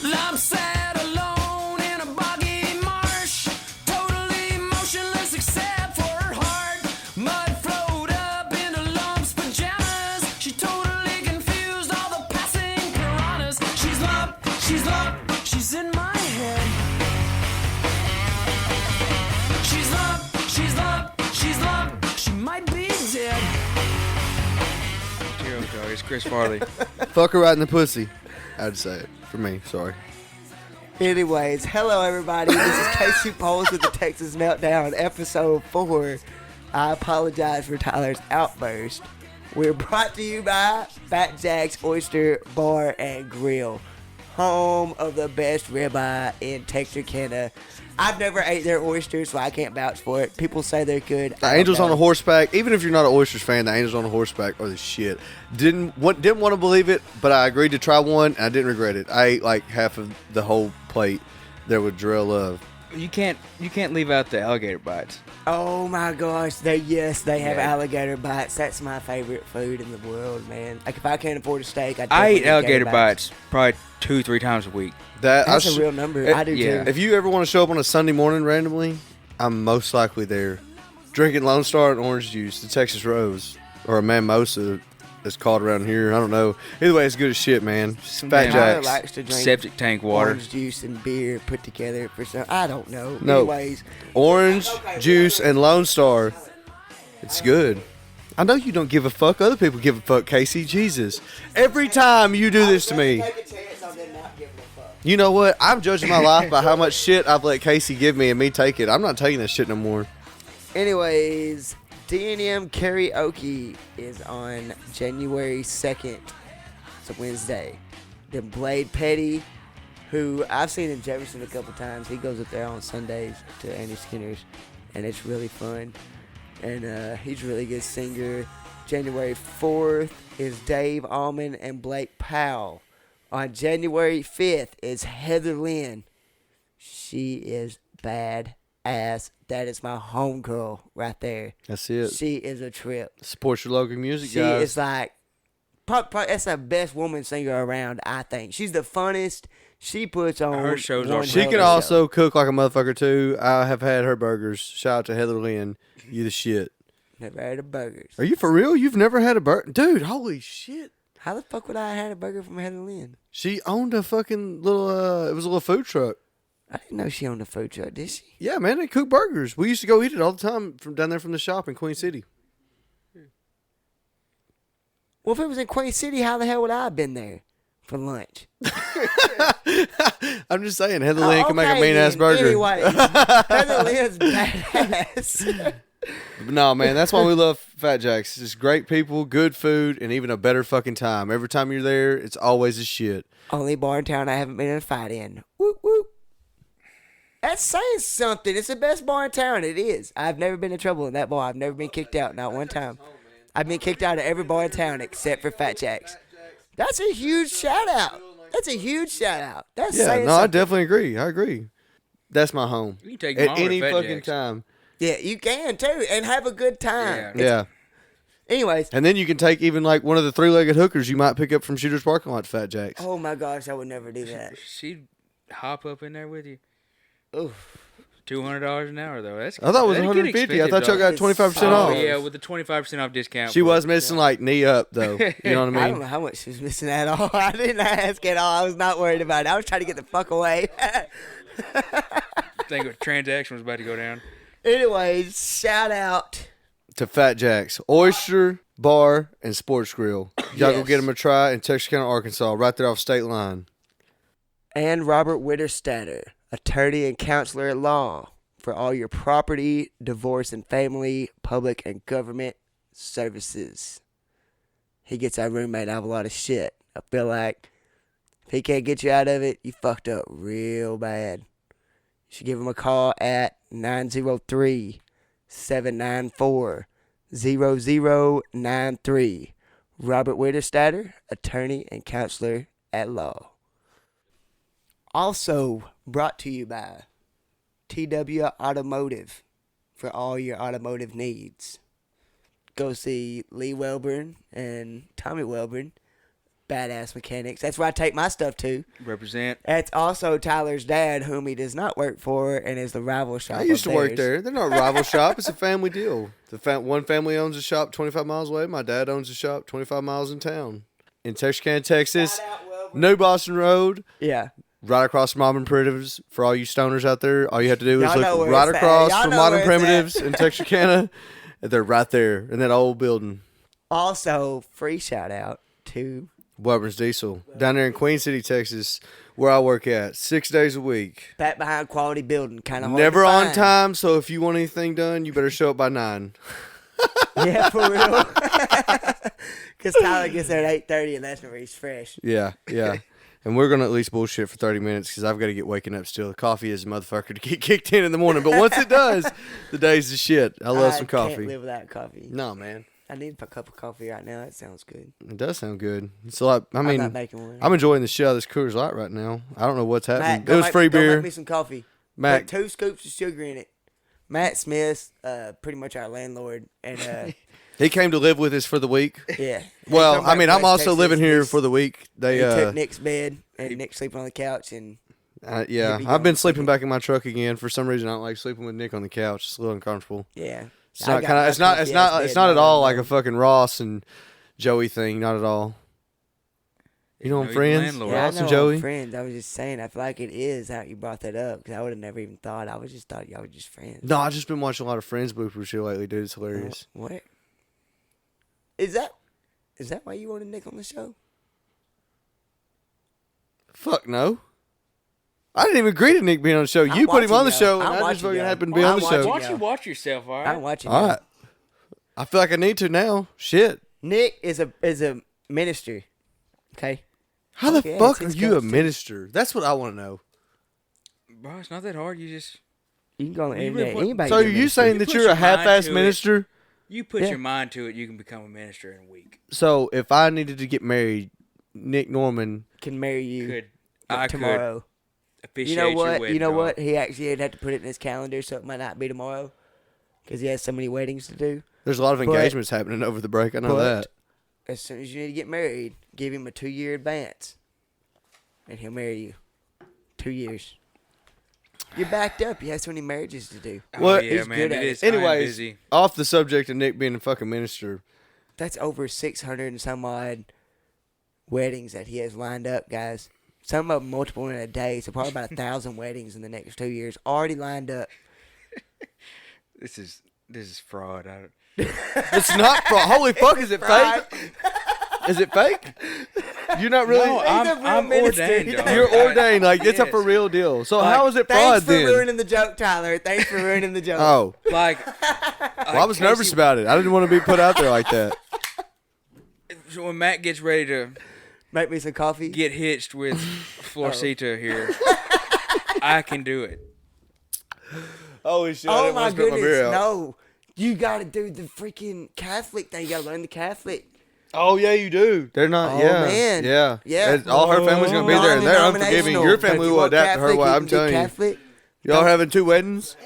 I'm sat alone in a boggy marsh, totally motionless except for her heart. Mud flowed up into lumps, pajamas. She totally confused all the passing piranhas. She's lump, she's in my head. She's lump, she might be dead. Hero dog. It's Chris Farley. Fuck her right in the pussy. I'd say it. For me, sorry. Anyways, hello everybody. This is Casey Poles with the Texas Meltdown, episode 4. I apologize for Tyler's outburst. We're brought to you by Fat Jack's Oyster Bar and Grill, home of the best ribeye in Texarkana. I've never ate their oysters, so I can't vouch for it. People say they're good. The Angels on a horseback. Even if you're not an Oysters fan, the Angels on a horseback are the shit. Didn't want to believe it, but I agreed to try one, and I didn't regret it. I ate like half of the whole plate there with Drill Love. You can't leave out the alligator bites. Oh my gosh, they have Yeah. alligator bites. That's my favorite food in the world, man. Like if I can't afford a steak, I definitely eat get alligator bites probably 2-3 times a week. That's a real number. I do yeah. too. If you ever want to show up on a Sunday morning randomly, I'm most likely there, drinking Lone Star and orange juice, the Texas Rose, or a mimosa. It's called around here. I don't know. Either way, it's good as shit, man. Fat Man, Tyler Jacks. likes to drink Septic tank water. orange juice and beer put together for some. I don't know. No. Anyways, Orange juice and Lone Star. It's good. I know you don't give a fuck. Other people give a fuck, Casey. Jesus. Every time you do this to me. You know what? I'm judging my life by how much shit I've let Casey give me and me take it. I'm not taking this shit no more. anyways, D&M karaoke is on January 2nd. It's a Wednesday. Then Blade Petty, who I've seen in Jefferson a couple times. He goes up there on Sundays to Andy Skinner's, and it's really fun. And he's a really good singer. January 4th is Dave Allman and Blake Powell. On January 5th is Heather Lynn. She is bad ass. That is my homegirl right there. That's it. She is a trip. Support your local music, She guys. is like, probably that's the best woman singer around, I think. She's the funnest. She puts on. Her shows one are- She hell can of a also show. cook like a motherfucker, too. I have had her burgers. Shout out to Heather Lynn. You the shit. Never had a burgers. Are you for real? You've never had a burger? Dude, holy shit. How the fuck would I have had a burger from Heather Lynn? She owned a fucking little, it was a little food truck. I didn't know she owned a food truck, did she? Yeah, man, they cook burgers. We used to go eat it all the time from down there from the shop in Queen City. Well, if it was in Queen City, how the hell would I have been there for lunch? I'm just saying, Heather Lynn can make a Okay, mean-ass then. burger. Anyway, Heather Lynn's badass. But no, man, that's why we love Fat Jacks. It's just great people, good food, and even a better fucking time. Every time you're there, it's always a shit. Only bar in town I haven't been in a fight in. Whoop, whoop. That's saying something. It's the best bar in town. It is. I've never been in trouble in that bar. I've never been kicked out, not one time. I've been kicked out of every bar in town except for Fat Jack's. That's a huge shout out. That's a huge shout out. That's Yeah, saying no, I something. definitely agree. I agree. That's my home. You can take At them all any to Fat fucking Jack's. time. Yeah, you can too, and have a good time. Yeah. Yeah. Anyways, And then you can take even like one of the three-legged hookers you might pick up from Shooter's Parking Lot to Fat Jack's. oh my gosh, I would never do that. She'd hop up in there with you. Oof. $200 an hour though. That's I thought it was that'd get 150. I expensive, thought y'all got dog. 25% Oh, off. Yeah, with the 25% off discount. She was missing like knee up though. You know what I I don't mean? know how much she was missing at all. I didn't ask at all. I was not worried about it. I was trying to get the fuck away. I think a transaction was about to go down. Anyways, shout out. To Fat Jack's Oyster Bar and Sports Grill. Y'all go Yes. get them a try in Texarkana, Arkansas, right there off state line. And Robert Witterstatter, attorney and counselor at law for all your property, divorce and family, public and government services. He gets our roommate out of a lot of shit. I feel like if he can't get you out of it, you fucked up real bad. You should give him a call at 903-794-0093. Robert Witterstatter, attorney and counselor at law. Also brought to you by TW Automotive for all your automotive needs. Go see Lee Welburn and Tommy Welburn badass mechanics. That's where I take my stuff to. Represent. That's also Tyler's dad, whom he does not work for, and is the rival shop. I used to of work theirs. there. They're not a rival shop. It's a family deal. One family owns a shop 25 miles away. My dad owns a shop 25 miles in town. In Texarkana, Texas. New Boston Road. Yeah. Right across from Modern Primitives. For all you stoners out there, all you have to do is Y'all know look where right it's at. across Y'all from know Modern where it's at. Primitives in Texarkana. And they're right there in that old building. Also, free shout out to Weber's Diesel. Down there in Queen City, Texas, where I work at. 6 days a weck. back behind quality building. Kind of Never on time, so if you want anything done, you better show up by 9. Yeah, for real. Because Tyler gets there at 8:30, and that's where he's fresh. Yeah. And we're going to at least bullshit for 30 minutes because I've got to get waking up still. Coffee is a motherfucker to get kicked in the morning. But once it does, the day's the shit. I love some can't coffee. live without coffee. No, man. I need a cup of coffee right now. That sounds good. It does sound good. It's a lot. I I'm mean, not making one. I'm enjoying the shit out of this Coors Light right now. I don't know what's happening. Matt, It go was make- free go beer. Make me some coffee. Matt, Put 2 scoops of sugar in it. Matt Smith, pretty much our landlord, and he came to live with us for the week. yeah. Well, Come I back mean, from I'm West also Texas. living here He's- for the week. He They, took Nick's bed, and Nick sleeping on the couch, and yeah, He'd be I've been gone. sleeping back in my truck again. For some reason, I don't like sleeping with Nick on the couch. It's a little uncomfortable. yeah. It's not kind of. It's not. It's not at all like a fucking Ross and Joey thing. Not at all. You know, Know your friends, landlord. Yeah, Ross I know and Joey. friends. I was just saying, I feel like it is how you brought that up, because I would have never even thought. I was just thought y'all were just friends. No, I just been watching a lot of Friends bloopers shit lately, dude. It's hilarious. What? Is that why you wanted Nick on the show? Fuck no. I didn't even agree to Nick being on the show. I'm You put him watching on the y'all. show, and I'm I just watching fucking y'all. happened to be I'm on the watching show. Why y'all. don't you watch yourself, all I'm right? watching. All y'all. right. I feel like I need to now. Shit. Nick is a minister. Okay. How the Okay, fuck it's are his you a cups, too. minister? That's what I want to know. Bro, it's not that hard. You just You can go on the You really internet. put- Anybody. So can are be a you minister. saying You that put you're your a mind half-ass to it. minister? you put Yeah. your mind to it, you can become a minister in a week. So if I needed to get married, Nick Norman. can marry you Could I tomorrow? could officiate You know your what? wedding? You know dog. what? He actually had to put it in his calendar, so it might not be tomorrow, because he has so many weddings to do. There's a lot of But- engagements happening over the break. I know but that. as soon as you need to get married, give him a 2-year advance, and he'll marry you. 2 years. You're backed up. You have so many marriages to do. Oh, What? yeah, He's man. good It at it. is. I am Anyways, busy. off the subject of Nick being a fucking minister. That's over 600 and some odd weddings that he has lined up, guys. Some of them multiple in a day, so probably about 1,000 weddings in the next 2 years already lined up. This is fraud. It's not fraud. Holy fuck, is it fake? Is it fake? You're not really. No, a real I'm minister. ordained. dog. You're ordained. Like, it's a Yes. for real deal. So Like, how is it Thanks fraud for then? ruining the joke, Tyler. Thanks for ruining the joke. Oh. Like, Well, I was nervous about it. I didn't want to be put out there like that. So when Matt gets ready to Make me some coffee. get hitched with Florcita here, I can do it. Holy shit. Oh my goodness, no. You gotta do the freaking Catholic thing. You gotta learn the Catholic. Oh, yeah, you do. They're not. Oh, yeah. man. Yeah. Yeah. And all her family's going to be there, and they're unforgiving. Non-denominational, Your but if family you will want adapt to her Catholic, way. you I'm can be telling you. Catholic. Y'all having 2 weddings?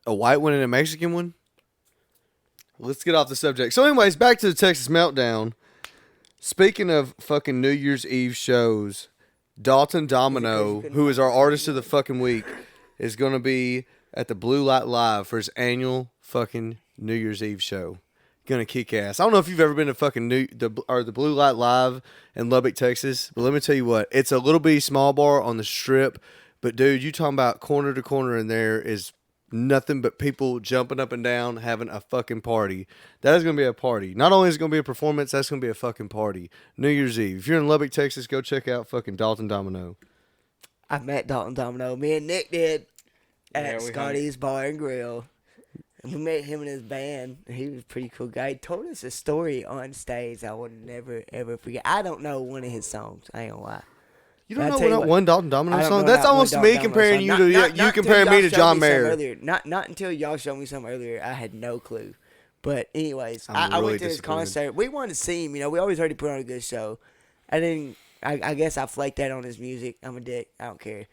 A white one and a Mexican one? Let's get off the subject. So, anyways, back to the Texas Meltdown. Speaking of fucking New Year's Eve shows, Dalton Domino, who is our artist of the fucking week, is going to be at the Blue Light Live for his annual fucking New Year's Eve show. Gonna kick ass. I don't know if you've ever been to fucking the Blue Light Live in Lubbock, Texas, but let me tell you what, it's a little bitty small bar on the strip, but dude, you talking about corner to corner in there is nothing but people jumping up and down having a fucking party. That is gonna be a party. Not only is it gonna be a performance, that's gonna be a fucking party. New Year's Eve. If you're in Lubbock, Texas, go check out fucking Dalton Domino. I met Dalton Domino. Me and Nick did Yeah, at we Scotty's Bar and Grill. And we met him and his band. He was a pretty cool guy. He told us a story on stage I would never, ever forget. I don't know one of his songs. I ain't gonna lie. You don't I'll know tell you not what, one Dalton Domino I don't song? know That's not one almost Dalton me Domino comparing song. you Not- to not- you not until comparing me y'all to showed John me something Mayer. earlier. Not until y'all showed me something earlier. I had no clue. But anyways, I'm I really went to his disappointed. concert. We wanted to see him. You know, we always heard he put on a good show. I guess I flaked that on his music. I'm a dick. I don't care.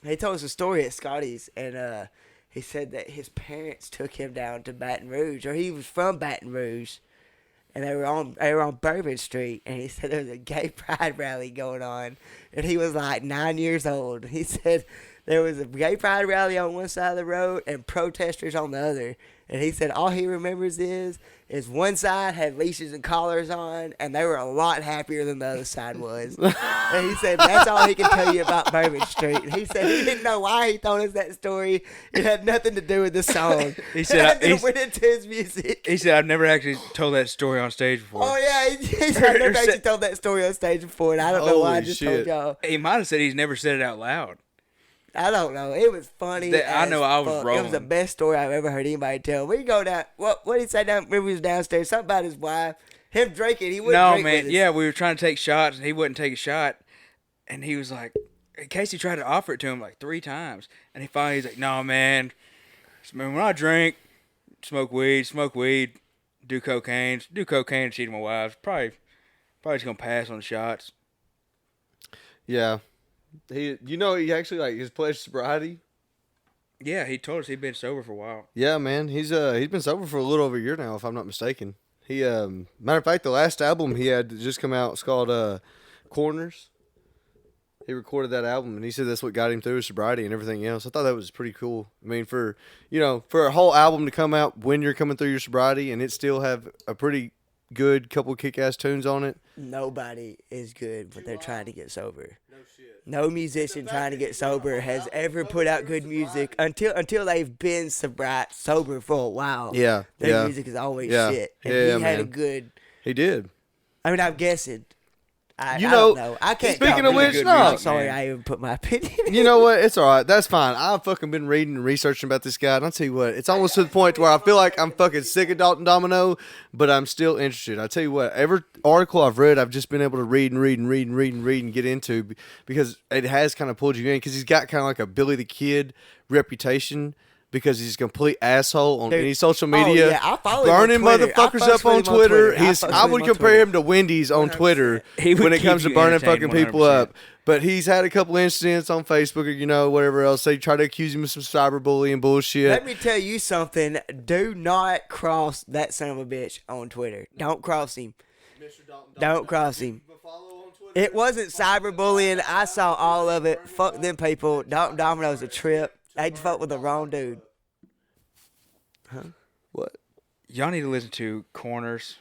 He told us a story at Scotty's, and he said that his parents took him down to Baton Rouge, or he was from Baton Rouge, and they were on Bourbon Street, and he said there was a gay pride rally going on, and he was like 9 years old. He said there was a gay pride rally on one side of the road and protesters on the other. And he said all he remembers is one side had leashes and collars on, and they were a lot happier than the other side was. And he said that's all he can tell you about Bourbon Street. And he said he didn't know why he told us that story. It had nothing to do with the song. He said, and then went into his music. He said, I've never actually told that story on stage before. Oh yeah, he said I've never actually told that story on stage before, and I don't know why I Holy just shit. told y'all. He might have said he's never said it out loud. I don't know. It was funny. I know I was fuck. It rolling. was the best story I've ever heard anybody tell. We go down. What did he say down? Remember he was downstairs. Something about his wife. Him drinking. He wouldn't No, drink man. with us. Yeah, we were trying to take shots, and he wouldn't take a shot. And he was like, Casey tried to offer it to him like 3 times. And he finally, he's like, no, man. When I drink, smoke weed, do cocaine and cheat on my wives. Probably just going to pass on the shots. Yeah. He actually like his pledge sobriety. Yeah, he told us he'd been sober for a while. Yeah, man. He's been sober for a little over a year now, if I'm not mistaken. He matter of fact, the last album he had that just come out, it's called Corners. He recorded that album, and he said that's what got him through his sobriety and everything else. I thought that was pretty cool. I mean, for a whole album to come out when you're coming through your sobriety and it still have a pretty good couple kick-ass tunes on it. Nobody is good when they're trying to get sober. No musician trying to get sober has ever put out good music until they've been sober for a while. Yeah, Their yeah. music is always Yeah. shit. And Yeah, he had a man. good. He did. I mean, I'm guessing. I You don't know, know. I can't. speaking comment. of which, good no. I'm music, sorry, man. I even put my opinion. You know what? It's all right. That's fine. I've fucking been reading and researching about this guy, and I'll tell you what, it's almost to the point where I feel like I'm fucking sick of Dalton Domino, but I'm still interested. I tell you what, every article I've read, I've just been able to read and get into because it has kind of pulled you in because he's got kind of like a Billy the Kid reputation. Because he's a complete asshole on Dude. any social Oh, media, yeah, I follow him on burning Twitter. motherfuckers I up on fucks with him on Twitter. Twitter. I would compare him to Wendy's on Twitter He would when it keep comes to you burning entertained fucking people 100%. up. But he's had a couple incidents on Facebook or whatever else. They try to accuse him of some cyberbullying bullshit. Let me tell you something. Do not cross that son of a bitch on Twitter. Don't cross him. Don't cross him. It wasn't cyberbullying. I saw all of it. Fuck them people. Dalton Domino's a trip. They fucked with the wrong dude. What? Y'all need to listen to Corners,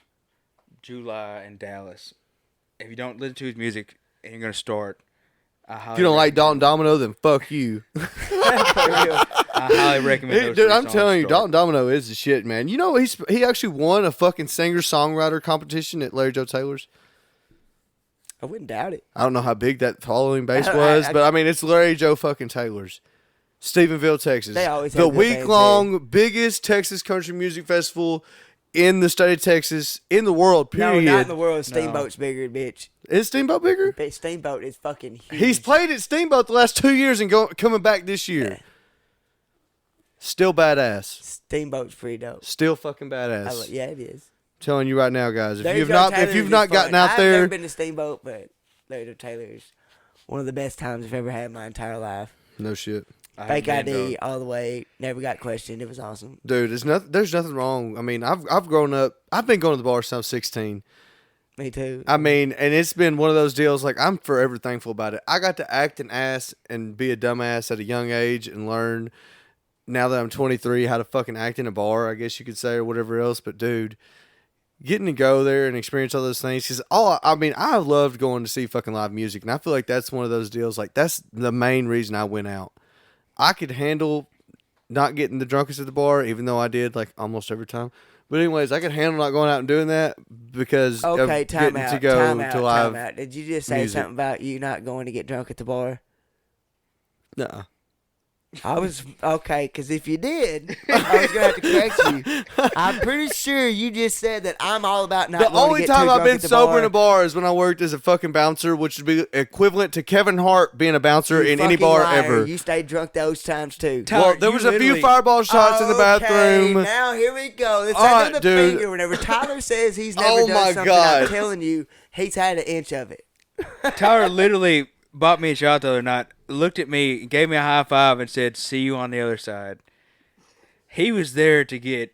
July, and Dallas. If you don't listen to his music and you're going to start, If you don't like Dalton Domino, then fuck you. I highly recommend those Dude, three I'm songs telling to you, start. Dalton Domino is the shit, man. You know, he actually won a fucking singer-songwriter competition at Larry Joe Taylor's. I wouldn't doubt it. I don't know how big that following base I- was, I- but I mean, it's Larry Joe fucking Taylor's. Stephenville, Texas. They always the have good bands week-long biggest Texas country music festival in the state of Texas, in the world, No, period. not in the world. Steamboat's bigger, bitch. Is Steamboat bigger? But Steamboat is fucking huge. He's played at Steamboat the last 2 years and coming back this year. Yeah. Still badass. Steamboat's pretty dope. Still fucking badass. Yeah, it is. Telling you right now, guys. If Larry you've Joe not, Taylor's if you've is not fun. gotten out I've there, never been to Steamboat, but Larry Joe Taylor's one of the best times I've ever had in my entire life. no shit, I haven't Fake been, ID though. all the way. Never got questioned. It was awesome. dude. There's nothing wrong. I mean, I've grown up. I've been going to the bar since I was 16. Me too. I mean, and it's been one of those deals. Like, I'm forever thankful about it. I got to act an ass and be a dumbass at a young age and learn. Now that I'm 23, how to fucking act in a bar, I guess you could say, or whatever else. But dude, getting to go there and experience all those things, because I loved going to see fucking live music, and I feel like that's one of those deals. Like, that's the main reason I went out. I could handle not getting the drunkest at the bar, even though I did like almost every time. But anyways, I could handle not going out and doing that because Okay, of time getting out. to go Time to out. live. Time out. Did you just say music. something about you not going to get drunk at the bar? Nuh-uh. I was okay, because if you did, I was gonna have to correct you. I'm pretty sure you just said that I'm all about not. The going to only get time too I've drunk been at the sober bar. in a bar is when I worked as a fucking bouncer, which would be equivalent to Kevin Hart being a bouncer You in any fucking bar liar. ever. You stayed drunk those times too. Tyler, Well, there you was a few literally- fireball shots in the bathroom. Okay, now here we go. Let's All take right, the dude. finger. Whenever Tyler says he's never Oh done my something, God. I'm telling you, he's had an inch of it. Tyler literally bought me a shot the other night, looked at me, gave me a high five, and said, "See you on the other side." He was there to get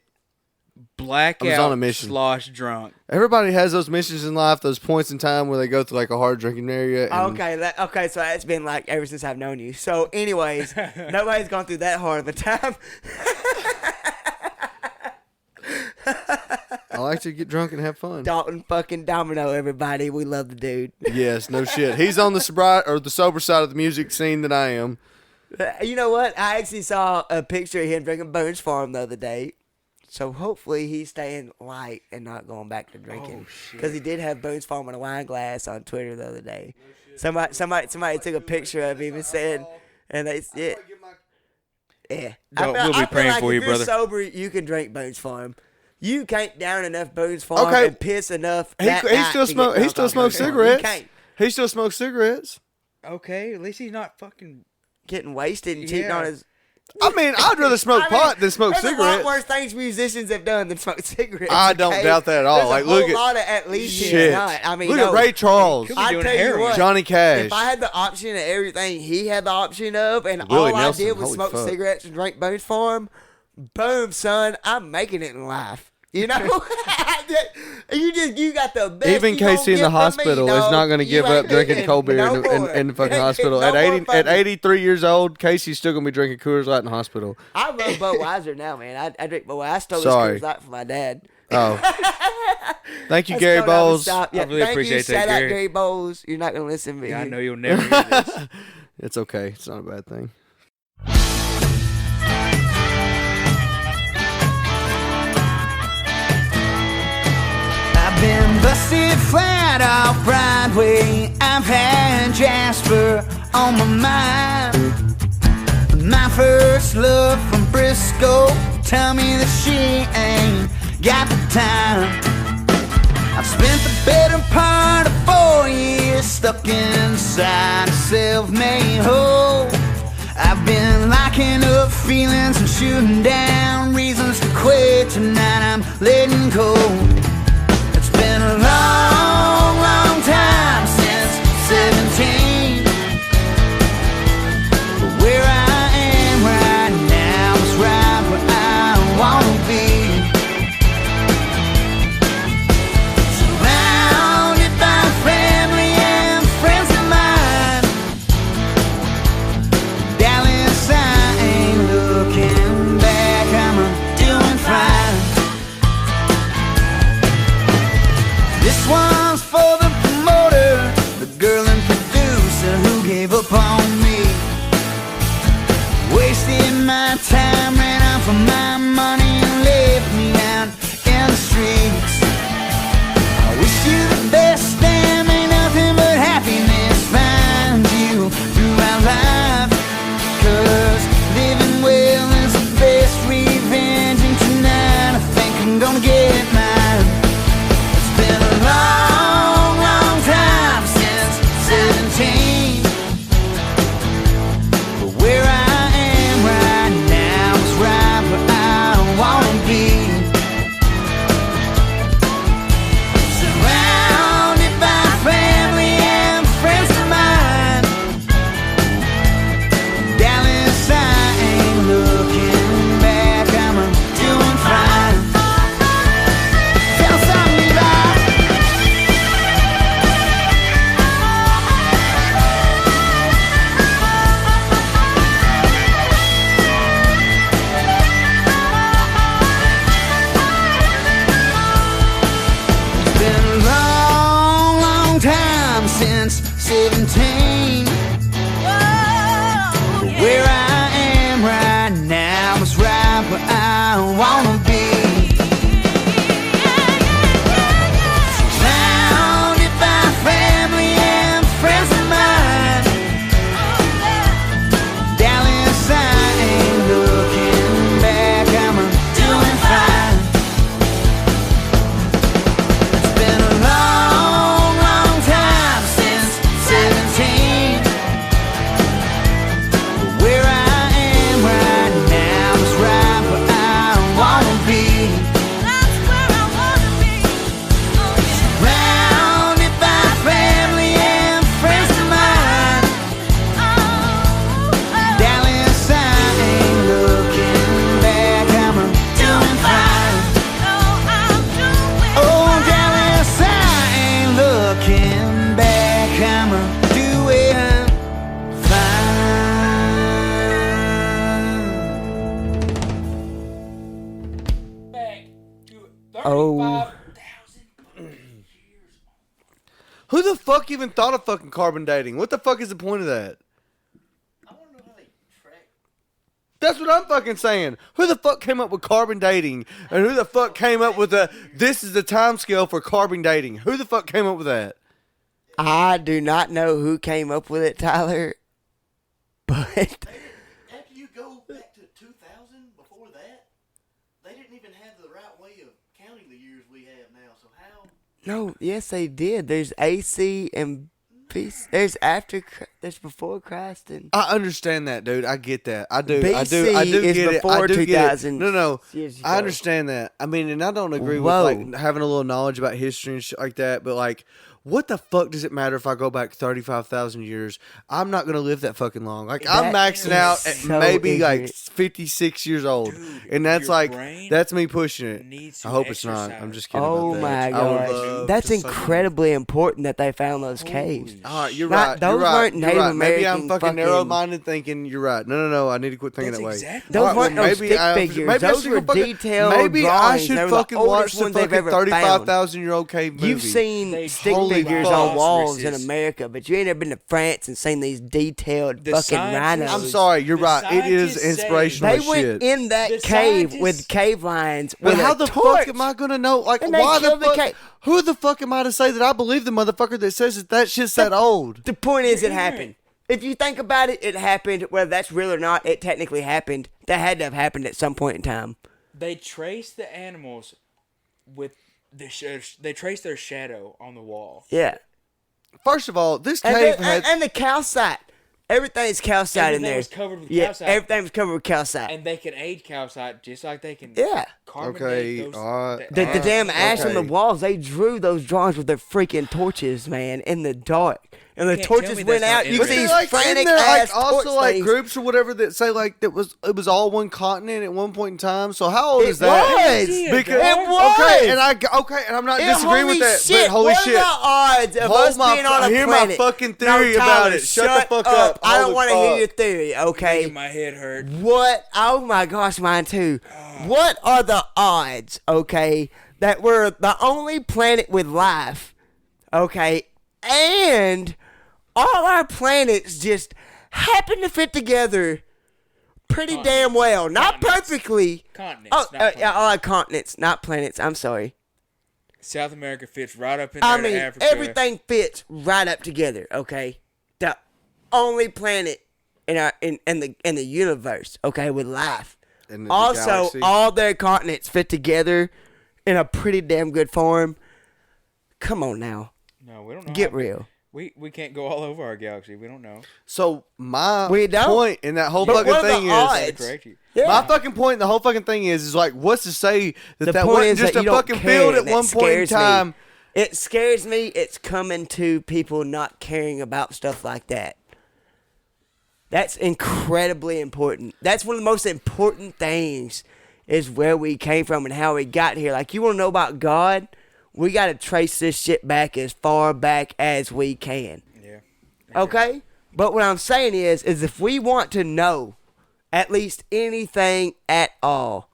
blackout on a mission. slosh drunk. Everybody has those missions in life, those points in time where they go through like a hard drinking area. And Okay, so that's been like ever since I've known you. So, anyways, nobody's gone through that hard of a time. I like to get drunk and have fun. Dalton fucking Domino, everybody. We love the dude. Yes, no shit. He's on the sober side of the music scene that I am. You know what? I actually saw a picture of him drinking Boone's Farm the other day. So hopefully he's staying light and not going back to drinking. Because he did have Boone's Farm in a wine glass on Twitter the other day. Somebody took a picture of him and said, and they said, yeah. We'll be praying for you, if brother. You're sober, you can drink Boone's Farm. You can't down enough Boone's Farm Okay. and piss enough. He still smokes cigarettes. You can't. He still smokes cigarettes. Okay, at least he's not fucking. Getting wasted and cheating Yeah. on his. I mean, I'd rather smoke pot than smoke there's cigarettes. a lot worse things musicians have done than smoke cigarettes. I don't okay? doubt that at all. There's Like, a whole look at- lot of at least he's Shit. not. I mean, Look no, at Ray Charles, Could be I doing tell you heroin. what, Johnny Cash. if I had the option of everything he had the option of, and Willie all Nelson, I did was holy smoke fuck. cigarettes and drink Boone's Farm, boom, son, I'm making it in life. You know, you got the best. Even you gonna Casey in get the from me, hospital is dog. not going to You give ain't up drinking getting cold beer no in more. the fucking You ain't hospital. getting At no more 80, from at me. 83 years old, Casey's still going to be drinking Coors Light in the hospital. I love Budweiser now, man. I drink Budweiser. I stole Sorry. this Coors Light from my dad. Oh, thank you, I Gary stole it out of Bowles. stop. I really thank appreciate you. that, Shout out Gary. Gary Bowles. You're not gonna listen to me. Yeah, I know you'll never hear this. It's okay. It's not a bad thing. I've been busted flat off Broadway. I've had Jasper on my mind. My first love from Briscoe. Tell me that she ain't got the time. I've spent the better part of 4 years stuck inside a self-made hole. I've been locking up feelings and shooting down reasons to quit. Tonight I'm letting go. It's been a long, long time since 17. But where I am right now is right where I wanna be. Surrounded by family and friends of mine. Dallas, I ain't looking back. I'm doing fine. This one's for the promoter, the girl and producer who gave up on me. Wasted my time, ran out for my money and left me out in the streets. I wish you the best, damn, ain't nothing but happiness finds you throughout life. 'Cause living well is the best revenge, and tonight I think I'm gonna get mine. It's been a long, long time since 17. fuck even thought of fucking carbon dating? What the fuck is the point of that? I want to know how they track. That's what I'm fucking saying. Who the fuck came up with carbon dating? And who the fuck came up with this is the time scale for carbon dating? Who the fuck came up with that? I do not know who came up with it, Tyler. But After you go back to 2000, before that, they didn't even have the right way of counting the years we have now. So how? no, yes, they did. There's AC and BC. There's before Christ and I understand that, dude. I get that. I do. I BC do is get it. before I do get 2000 it. No. years ago. I understand that. I mean, and I don't agree Whoa. with like having a little knowledge about history and shit like that. But like, what the fuck does it matter if I go back 35,000 years? I'm not gonna live that fucking long. Like I'm That maxing is out at so maybe like ignorant. 56 years old, Dude, and that's your like brain that's me pushing it. needs I to hope it's not. exercise. I'm just kidding. Oh about my that. I would gosh, love that's to suck- incredibly important that they found those caves. All right, you're Not- right. those you're right. weren't you're Native right. Maybe I'm American fucking fucking- narrow-minded thinking. You're right. No. I need to quit thinking That's that way. exactly- Those All right, weren't well, no maybe stick I- figures. maybe I Those should were fucking- detailed Maybe I drawings. should They were the fucking watch oldest the ones they've fucking ever found. 35,000-year-old cave movie. You've seen They stick holy figures fuck. on walls in Races. America, but you ain't ever been to France and seen these detailed The fucking scientists- rhinos. I'm sorry. You're The right. It is scientists say- inspirational They as went shit. in that The cave scientists- with cave lines But with how a the torch. fuck am I gonna know? Like, And they why the killed the fuck? cave. Who the fuck am I to say that I believe the motherfucker that says that shit's that old? The point is, You're it ignorant. happened. If you think about it, it happened. Whether that's real or not, it technically happened. That had to have happened at some point in time. They trace the animals with they trace their shadow on the wall. Yeah. First of all, this And, cave the, had. and the calcite. Everything's calcite in Everything there. was covered with yeah, calcite. everything was covered with calcite. And they can aid calcite just like they can Yeah. carbonate Okay, those. alright. The damn ash on the okay. walls, they drew those drawings with their freaking torches, man, in the dark. And the can't tell torches me went that's not out. You But see interesting. these they're like frantic in there, ass like also torch like things. groups or whatever that say like it was all one continent at one point in time. So how old It is that? was. Because It was. okay, and I'm not Yeah, disagreeing with holy that. shit, But holy what shit, are the odds of us being on a hear planet? my fucking No, theory about Tyler, it. Shut the fuck up. I don't Holy want to hear fuck. your theory, okay? Making my head hurt. What? Oh my gosh, mine too. What are the odds, okay, that we're the only planet with life, okay, and all our planets just happen to fit together pretty damn well. Not Continents. perfectly. Continents, Oh, not planets. all our continents, not planets. I'm sorry. South America fits right up in there I to mean, Africa. everything fits right up together, okay? The only planet in the universe, okay, with life. In the Also, galaxy. all their continents fit together in a pretty damn good form. Come on now. No, we don't know. Get how- real. We can't go all over our galaxy. We don't know. So my We don't. point in that whole But fucking what are the thing odds? To is. correct you. Yeah. My fucking point in the whole fucking thing is like, what's to say that The that point wasn't is just that a you don't fucking care, field and at that one point in scares me. time? It scares me. It's coming to people not caring about stuff like that. That's incredibly important. That's one of the most important things is where we came from and how we got here. Like, you want to know about God? We got to trace this shit back as far back as we can. Yeah. Okay? But what I'm saying is if we want to know at least anything at all,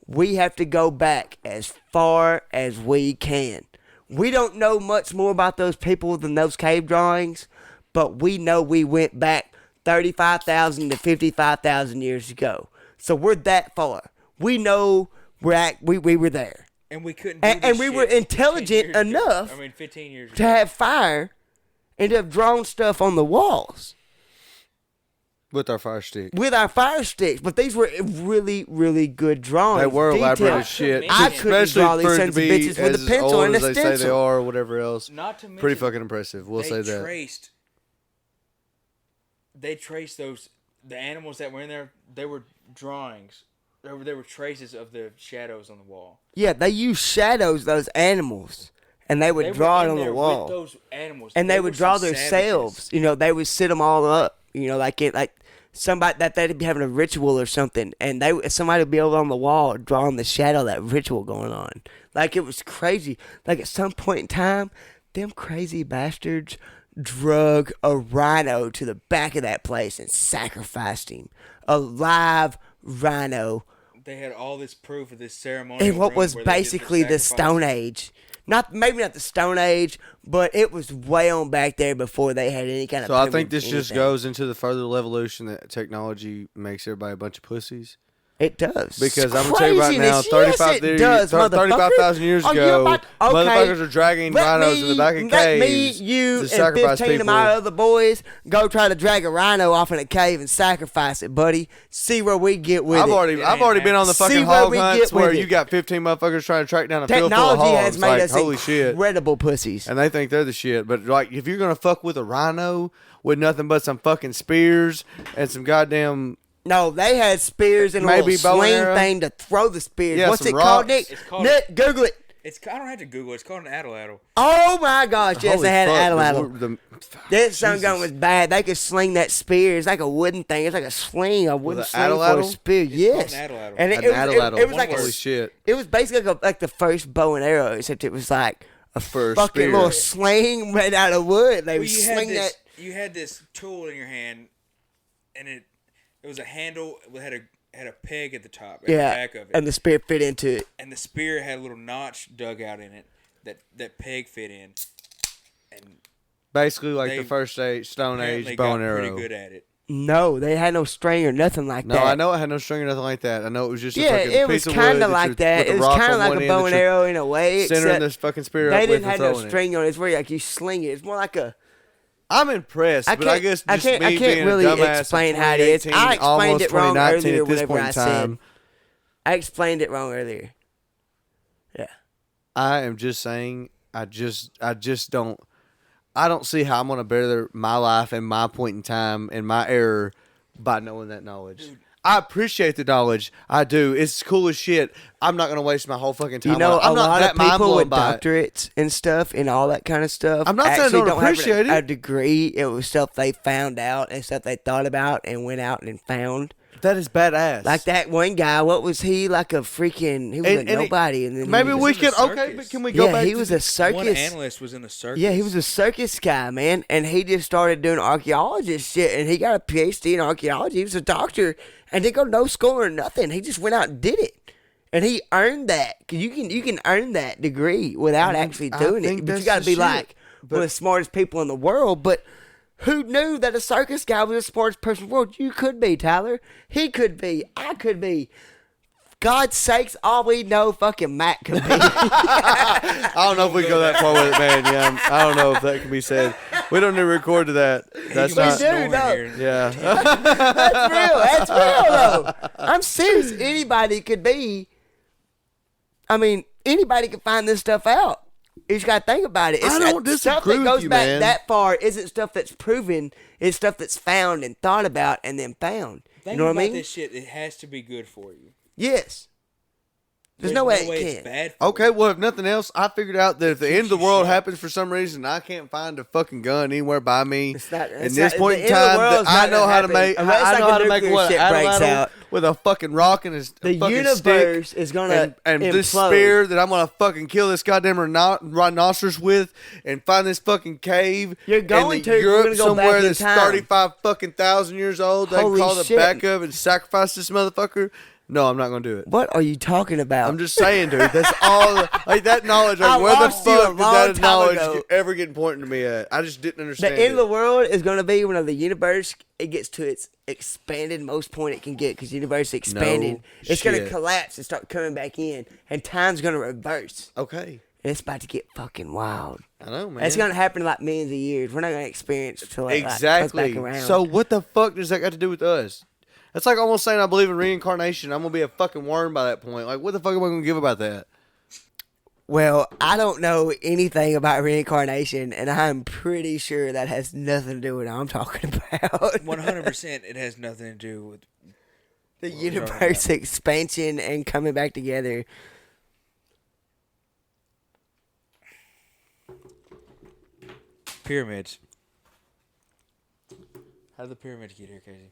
we have to go back as far as we can. We don't know much more about those people than those cave drawings, but we know we went back 35,000 to 55,000 years ago. So we're that far. We know we were there. And we couldn't. Do And this we shit were 10 intelligent years ago. enough 15 years to ago. have fire and to have drawn stuff on the walls With our fire stick. with our fire sticks. But these were really, really good drawings. They were elaborate detailed. as shit. I couldn't especially draw these for it sons to of be bitches with a as pencil old and a as they say they stencil. are, or whatever else. Not to mention, Pretty fucking impressive. We'll say that. They traced the animals that were in there. They were drawings. There were traces of the shadows on the wall. Yeah, they used shadows, those animals, and they would They draw were it in on the there wall. with those animals, And they were would draw some their savages. selves. You know, they would sit them all up. You know, like somebody that they'd be having a ritual or something, and somebody would be over on the wall drawing the shadow of that ritual going on. Like, it was crazy. Like, at some point in time, them crazy bastards drug a rhino to the back of that place and sacrificed him. A live rhino They had all this proof of this ceremony. in what was basically the Stone Age. maybe not the Stone Age, but it was way on back there before they had any kind of. So I think this anything. just goes into the further evolution that technology makes everybody a bunch of pussies. It does. Because It's I'm going to tell you right now, craziness. Yes, it does, 35,000 years Are you ago, about- okay. motherfuckers are dragging rhinos in the back of Let me, caves you, to and sacrifice 15 of people. my other boys go try to drag a rhino off in a cave and sacrifice it, buddy. See where we get with I've it. already been on the See fucking where hog we hunts get with where it. you got 15 motherfuckers trying to track down a field full of Technology hogs. has made Like, us holy shit. incredible pussies. And they think they're the shit. But, like, if you're going to fuck with a rhino with nothing but some fucking spears and some goddamn... No, they had spears and a Maybe little bow and sling arrow? thing to throw the spears. Yeah, What's some it called, rocks. Nick? It's called- Nick, Google it. I don't have to Google it. It's called an atlatl. Oh my gosh, yes, Holy they had fuck, an the- atlatl. the- That sun Jesus. gun was bad. They could sling that spear. It's like a wooden thing. It's like a sling, a wooden an sling for a atlatl? spear. Yes. called an atlatl. And An it atlatl. was like Holy a, shit. It was basically like the first bow and arrow, except it was like a For a fucking spear. little sling made out of wood. They Well, would you had sling this. that. You had this tool in your hand, and it was a handle. It had a peg at the top, at the Yeah, back of it, and the spear fit into it. and the spear had a little notch dug out in it that peg fit in, and Basically, like They the first Stone apparently Age bow got and arrow. pretty good at it. No, they had no string or nothing like No, that. I know it had no string or nothing like that. I know it was just a Yeah, fucking it piece was of kind wood of like you're- that. with It a was rock kind of on like one a end bow that and you're arrow in a way. centering Except this fucking spear they up didn't with and have no throwing it. string on it. It's where like you sling it. It's more like a. I'm impressed, but I guess just me I can't being really a dumbass explain in how it is. 2018, I explained almost it wrong 2019 earlier at this whenever point I in said. time. I explained it wrong earlier. Yeah. I am just saying, I don't see how I'm gonna better my life and my point in time and my error by knowing that knowledge. I appreciate the knowledge. I do. It's cool as shit. I'm not gonna waste my whole fucking time. You know, on it. I'm a not lot that of people mind-blown with by it. doctorates and stuff and all that kind of stuff. I'm not saying I actually don't have appreciate a it. degree. It was stuff they found out and stuff they thought about and went out and found. That is badass. Like that one guy, what was he? Like a freaking, he was And- a and nobody. And then Maybe he was we in the can. Okay, circus. but can we go yeah, back? he to was the- a circus. One analyst was in the circus. Yeah, he was a circus guy, man, and he just started doing archaeologist shit, and he got a PhD in archaeology. He was a doctor, and didn't go to no school or nothing. He just went out and did it, and he earned that. 'Cause you can earn that degree without actually I doing think it, but you that's got to the be shit. like one of the smartest people in the world. But who knew that a circus guy was the smartest person in the world? You could be, Tyler. He could be. I could be. God's sakes, all we know, fucking Matt could be. I don't know if we go that far with it, man. Yeah, I don't know if that can be said. We don't need to record to that. That's We not. do, no. Yeah. That's real. That's real, though. I'm serious. Anybody could be. I mean, anybody can find this stuff out. You just got to think about it. I don't stuff disagree that with goes you, back man. that far isn't stuff that's proven. It's stuff that's found and thought about and then found. Think You know what about I mean? this shit. It has to be good for you. Yes. There's no way it it's can. bad for Okay, you. well, if nothing else, I figured out that if the end of the you world shot. happens for some reason, I can't find a fucking gun anywhere by me. It's not- At it's this not- point the in end of the time, world's I not know gonna how to happen make. unless, I like, know a how to make nuclear what shit breaks atlatl out. with a fucking rock and The fucking universe stick is gonna and this implode. spear that I'm gonna fucking kill this goddamn rhinoceros with, and find this fucking cave. You're going in to. We're Europe gonna go somewhere back in that's time. 35 fucking thousand years old. They Holy call the shit. back of and sacrifice this motherfucker. No, I'm not gonna do it. What are you talking about? I'm just saying, dude. That's all. Like that knowledge. I Like, where the lost you a fuck did long that time knowledge ago. ever get important to me at? I just didn't understand. The end of it. the world is going to be when the universe it gets to its expanded most point it can get because the universe is expanding. No it's going to shit. collapse and start coming back in, and time's going to reverse. Okay, And it's about to get fucking wild. I know, man. It's going to happen in like millions of years. We're not going to experience it till it exactly. comes back around. So what the fuck does that got to do with us? That's like almost saying I believe in reincarnation. I'm gonna be a fucking worm by that point. Like, what the fuck am I gonna give about that? well, I don't know anything about reincarnation, and I'm pretty sure that has nothing to do with what I'm talking about. 100%. It has nothing to do with The What we're talking universe expansion and coming back together. pyramids. How did the pyramids get here, Casey?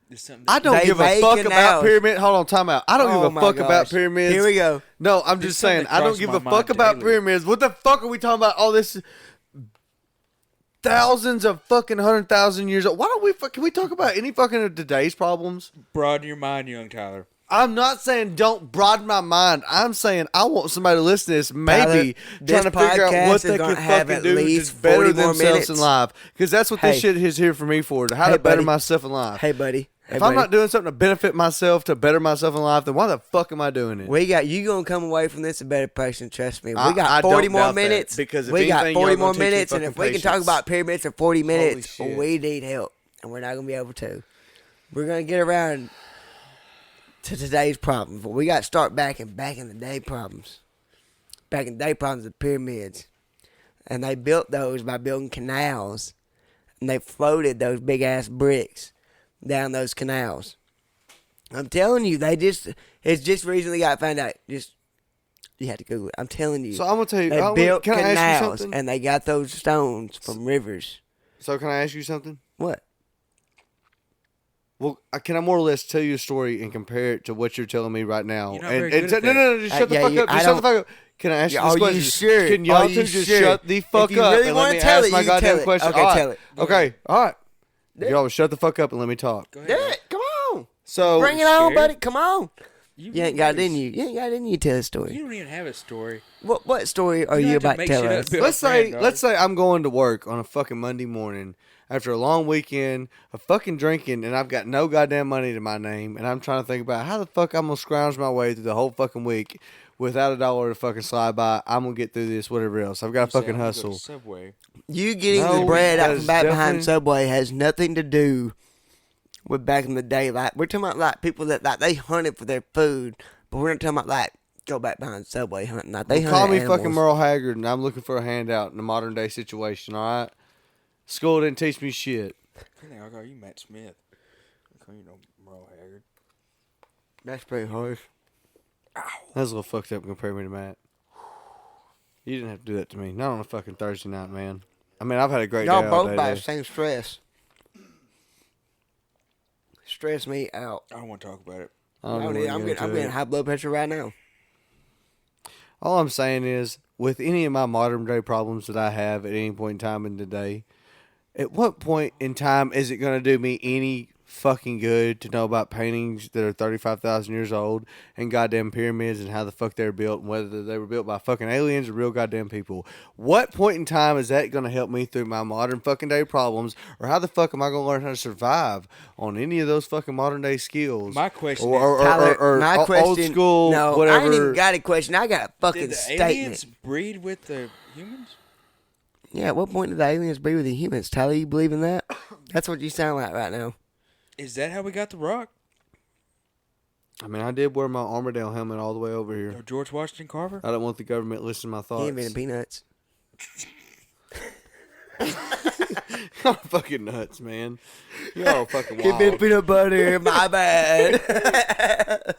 There's something. I don't They give a make fuck an about house. pyramids. Hold on, time out. I don't Oh give a my fuck about gosh. pyramids. Here we go. No, I'm There's just saying. something I don't crossed give my a fuck mind about daily. pyramids. What the fuck are we talking about? All this thousands of fucking 100,000 years old. Why don't we? Can we talk about any fucking of today's problems? Broaden your mind, young Tyler. I'm not saying don't broaden my mind. I'm saying I want somebody to listen to this, maybe Tyler, trying to figure out this what podcast they is gonna can have fucking at do least to better 40 more themselves minutes. in life. Because that's what this Hey. shit is here for me for, to how Hey, to better buddy. myself in life. Hey, buddy. Hey, If I'm buddy. not doing something to benefit myself, to better myself in life, then why the fuck am I doing it? We got you gonna come away from this a better person. Trust me. We I got don't 40 more doubt that, minutes. because if we got anything, 40 y'all more gonna teach me minutes, and if fucking we can talk patience. about pyramids for 40 minutes, shit. we need help, and we're not gonna be able to. We're gonna get around to today's problems, but we got to start back in the day problems. Back in the day problems, the pyramids, and they built those by building canals, and they floated those big ass bricks down those canals. I'm telling you, it's just recently got found out. You had to Google it. I'm telling you. So I'm gonna tell you. They built can I ask you canals, something? and they got those stones from rivers. So can I ask you something? What? Well, can I more or less tell you a story and compare it to what you're telling me right now? You're not And, very good at no, just shut the yeah, fuck you- up. I Just shut the don't- fuck up. Can I ask you Are this you question? sure? Can Are y'all you two just sure? shut the fuck If you up really and wanna let me tell ask it, my you tell goddamn it. question? Okay, All right. tell it. Okay, all right. Y'all would shut the fuck up and let me talk. Go Do ahead. it. Come on. So Bring it on, scared? buddy. Come on. You You ain't got it in you. You ain't got it in you to tell a story. You don't even have a story. What story are You you have to about to make tell shit up us? to be let's our friend, say dog. let's say I'm going to work on a fucking Monday morning after a long weekend of fucking drinking, and I've got no goddamn money to my name, and I'm trying to think about how the fuck I'm gonna scrounge my way through the whole fucking week without a dollar to fucking slide by. I'm gonna get through this, whatever else. I've got to Say, fucking I'm gonna go to hustle. Subway. You getting No, the bread out that from is back definitely- behind Subway has nothing to do with back in the day. Like we're talking about like people that like they hunted for their food, but we're not talking about like go back behind Subway hunting. Like they Call me hunted fucking animals. Merle Haggard, and I'm looking for a handout in a modern day situation. All right, school didn't teach me shit. I think I'll call you Matt Smith. I'll call you Merle Haggard. That's pretty harsh. That's a little fucked up compared me to Matt. You didn't have to do that to me. Not on a fucking Thursday night, man. I mean, I've had a great Y'all day all both day. by the today. same stress. Stress me out. I don't want to talk about it. I don't I'm even wanna get getting into it. high blood pressure right now. All I'm saying is, with any of my modern day problems that I have at any point in time in the day, at what point in time is it going to do me any fucking good to know about paintings that are 35,000 years old and goddamn pyramids and how the fuck they're built and whether they were built by fucking aliens or real goddamn people? What point in time is that going to help me through my modern fucking day problems, or how the fuck am I going to learn how to survive on any of those fucking modern day skills? My question or, is, Tyler, or my old question. school, no, whatever. I ain't even got a question. I got a fucking did the statement. aliens breed with the humans? Yeah, at what point did the aliens breed with the humans? Tyler, you believe in that? That's what you sound like right now. Is that how we got the rock? I mean, I did wear my Armadale helmet all the way over here. Or George Washington Carver? I don't want the government listening to my He thoughts. invented peanuts. Y'all fucking nuts, man. Y'all fucking He invented wild. peanut butter. My bad.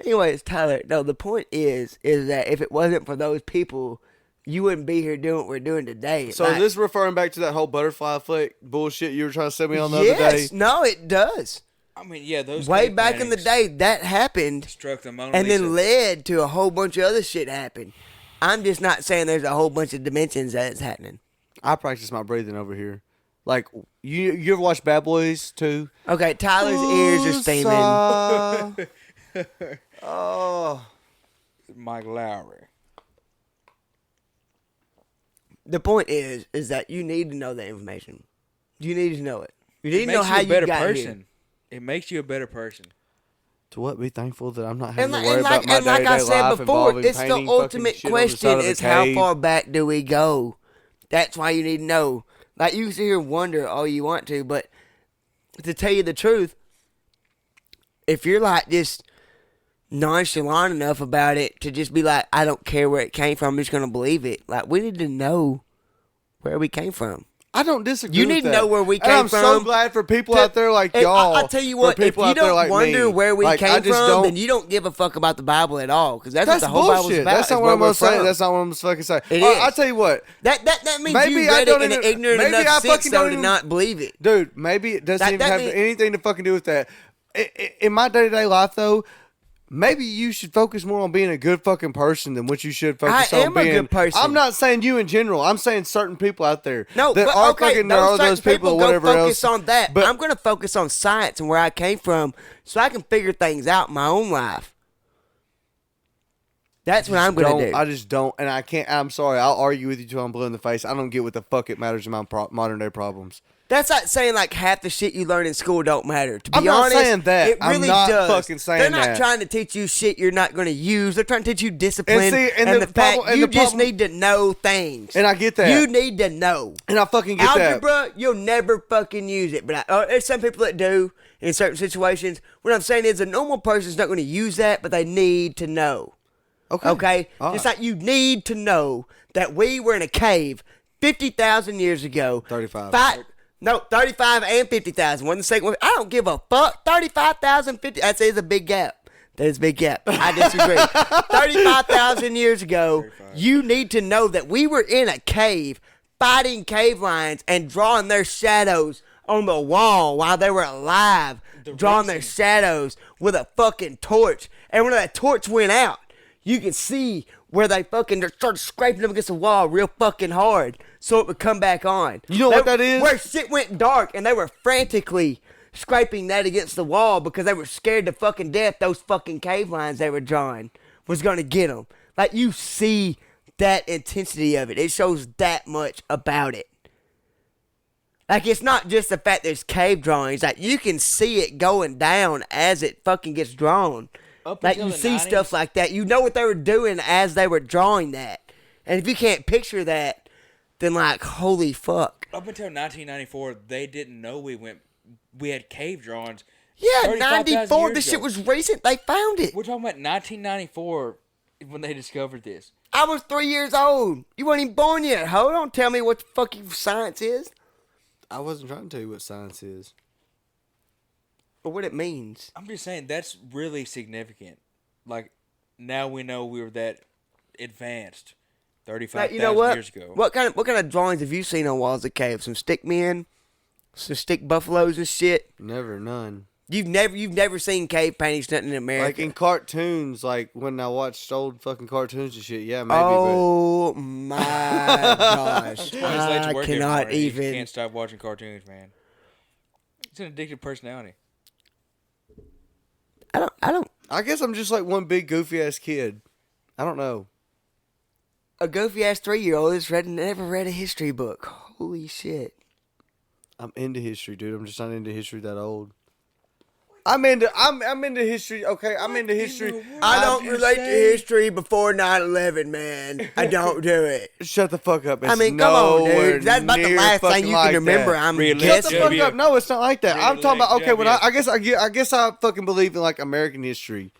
Anyways, Tyler, no, the point is that if it wasn't for those people, you wouldn't be here doing what we're doing today. So Like, is this referring back to that whole butterfly effect bullshit you were trying to send me on the other yes, day? no, it does. I mean, yeah, those Way cave back in the paintings day, that happened. struck the Mona And Lisa. then led to a whole bunch of other shit happen. I'm just not saying there's a whole bunch of dimensions that it's happening. I practice my breathing over here. Like, you ever watch Bad Boys 2? Okay, Tyler's ears are steaming. Oh. Mike Lowry. The point is that you need to know that information. You need to know it. You need It to know makes how you a better got person. It makes you a better person. To what? Be thankful that I'm not having And, to worry about my and like I day-to-day said life before, involving it's the painting ultimate fucking shit on the side question of a is how cave. far back do we go? That's why you need to know. Like, you can sit here and wonder all you want to, but to tell you the truth, if you're like just nonchalant enough about it to just be like, I don't care where it came from, I'm just going to believe it. Like, we need to know where we came from. I don't disagree You with need to that. know where we And came I'm so from. glad for people To- out there like and y'all. I tell you for what, if people you out there don't like wonder me. where we Like, I came just from, don't- then you don't give a fuck about the Bible at all. Because that's what That's the whole Bible's bullshit. about. That's is not where what I'm we're gonna say. from. That's not what I'm fucking say. It All is. right, I tell you what, That means Maybe you I read don't it in an even- ignorant maybe I enough sense fucking so don't to even- not believe it. dude. Maybe it doesn't That- even that have mean- mean- anything to fucking do with that. In my day-to-day life, though, maybe you should focus more on being a good fucking person than what you should focus I on am a being. good person. I'm not saying you in general. I'm saying certain people out there No, that but are okay, fucking there are those certain people or go whatever focus else. on that. But I'm going to focus on science and where I came from so I can figure things out in my own life. That's what I'm going to do. I just don't, and I can't. I'm sorry. I'll argue with you till I'm blue in the face. I don't get what the fuck it matters in my modern day problems. That's like saying like half the shit you learn in school don't matter. To be I'm not honest, saying that. it I'm really not does. fucking saying They're not that. trying to teach you shit you're not going to use. They're trying to teach you discipline And and the the fact problem- and you the just problem- need to know things. And I get that. You need to know. And I fucking get that. Algebra, you'll never fucking use it. But there's some people that do in certain situations. What I'm saying is a normal person's not going to use that, but they need to know. Okay? All Just right. like you need to know that we were in a cave 50,000 years ago. 35. 35 and 50,000. One the second one. I don't give a fuck. 35,000, 50. That is a big gap. That is a big gap. I disagree. 35,000 years ago, you need to know that we were in a cave fighting cave lions and drawing their shadows on the wall while they were alive. Drawing their shadows with a fucking torch. And when that torch went out, you could see where they fucking started scraping them against the wall real fucking hard so it would come back on. You know what that is? Where shit went dark and they were frantically scraping that against the wall because they were scared to fucking death those fucking cave lines they were drawing was going to get them. Like, you see that intensity of it. It shows that much about it. Like, it's not just the fact there's cave drawings. Like, you can see it going down as it fucking gets drawn. Up Like, until you the see 90s. stuff like that. You know what they were doing as they were drawing that. And if you can't picture that, then, like, holy fuck. Up until 1994, they didn't know we had cave drawings. Yeah, 35,000 94. years This shit ago. was recent. They found it. We're talking about 1994 when they discovered this. I was 3 years old. You weren't even born yet. Hold on. Tell me what the fucking science is I wasn't trying to tell you what science is. or what it means. I'm just saying that's really significant. Like, now we know we were that advanced Like, 35,000 you know what? years ago. What kind of drawings have you seen on walls of caves? Some stick men, some stick buffaloes and shit. Never, none. You've never seen cave paintings nothing in America. Like in cartoons, like when I watched old fucking cartoons and shit. Yeah, maybe. Oh my gosh! That's why it's late to I work every cannot morning. You even. can't stop watching cartoons, man. It's an addictive personality. I don't. I guess I'm just like one big goofy ass kid. I don't know. A goofy ass 3-year-old has never read a history book. Holy shit! I'm into history, dude. I'm just not into history that old. I'm into history. Okay, I'm into history. I don't you relate to say? history before 9/11, man. I don't do it. Shut the fuck up. It's I mean, come on, nowhere dude. That's about the near last thing fucking you like can remember. that. I'm Really? Shut the guessing. fuck up. No, it's not like that. I'm talking about okay. When Jab I guess I fucking believe in like American history.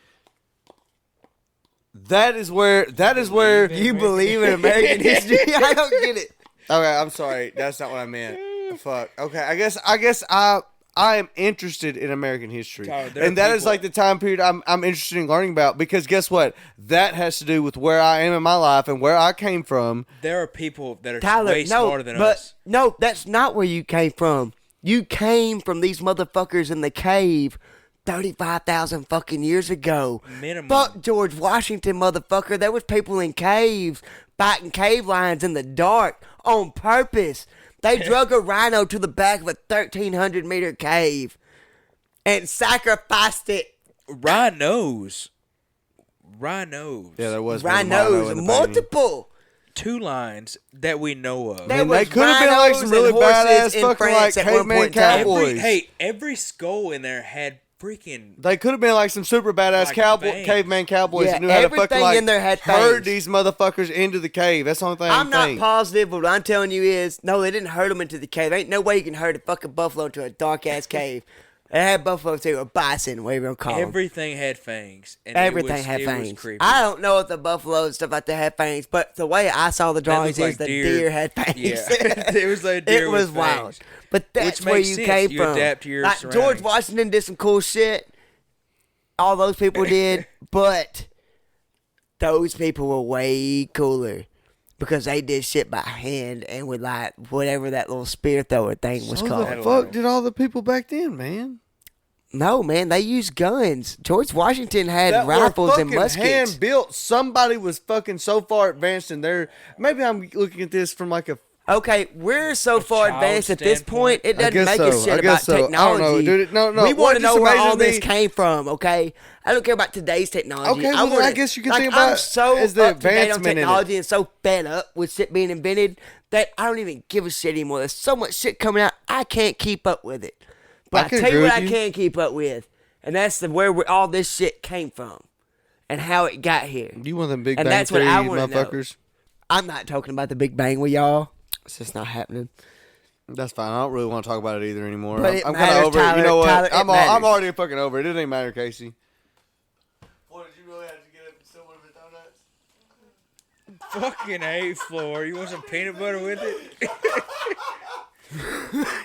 That is where You believe in American history? I don't get it. Okay, I'm sorry. That's not what I meant. Fuck. Okay, I guess I am interested in American history, Tyler, there are and that is people- like the time period I'm interested in learning about because guess what? That has to do with where I am in my life and where I came from. There are people that are Tyler, way smarter than but us. no, that's not where you came from. You came from these motherfuckers in the cave 35,000 fucking years ago. Minimum. Fuck George Washington, motherfucker. There was people in caves fighting cave lions in the dark on purpose. They drug a rhino to the back of a 1,300 meter cave and sacrificed it. Rhinos. Yeah, there was one Rhinos, rhino in the painting. multiple. 2 lines that we know of. There I mean, they was could have been like rhinos some really and horses badass in fucking France like at one caveman point in time. cowboys. Every skull in there had freaking. They could have been like some super badass Like fangs. caveman cowboys Yeah, that knew how to fucking everything like in there had herd fangs. these motherfuckers into the cave. That's the only thing I'm not think. positive, but what I'm telling you is, no, they didn't herd them into the cave. There ain't no way you can herd a fucking buffalo into a dark ass cave. They had buffalo too, or bison, whatever you want to call them. Everything had fangs. And Everything it had was fangs. creepy. I don't know if the buffalo and stuff like that had fangs, but the way I saw the That drawings looked is like the deer had fangs. Yeah. It was like deer It was with wild. fangs. But that's Which where makes you sense. came You from. adapt to your like George surroundings. Washington did some cool shit. All those people did, but those people were way cooler because they did shit by hand and with like whatever that little spear thrower thing was What called. the fuck did all the people back then, man? No, man, they used guns. George Washington had That were rifles and fucking muskets. hand built. Somebody was fucking so far advanced in their. Maybe I'm looking at this from like a. Okay, we're so far child advanced at this point, it I doesn't guess make so. us shit I about guess so. I don't know, technology. dude. No. We What want to just know where amazes all this me- came from, okay? I don't care about today's technology. Okay, well, then I guess you can think I'm about so as the up to date on advancement in it. technology and so fed up with shit being invented that I don't even give a shit anymore. There's so much shit coming out, I can't keep up with it. But I can tell you agree what I with you. can keep up with, and that's where all this shit came from and how it got here. You want them Big And Bang that's what Theory I wanna know. motherfuckers? I'm not talking about the Big Bang with y'all. It's just not happening. That's fine. I don't really want to talk about it either anymore. But it I'm kind matters, of over it. Tyler. You know what? Tyler, it I'm matters. already fucking over it. It doesn't matter, Casey. Boy, did you really have to get up and steal one of the donuts? Fucking A, Floor. You want some peanut butter with it?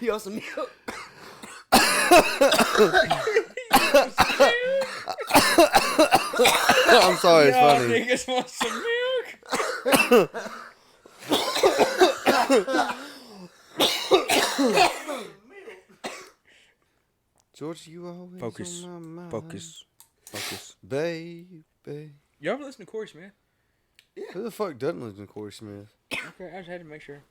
You want some milk? I'm sorry, it's Y'all funny. niggas want some milk? George, you always Focus. on my mind. Focus. Baby. Y'all ever listen to Corey Smith? Who the fuck doesn't listen to Corey Smith? Okay, I just had to make sure.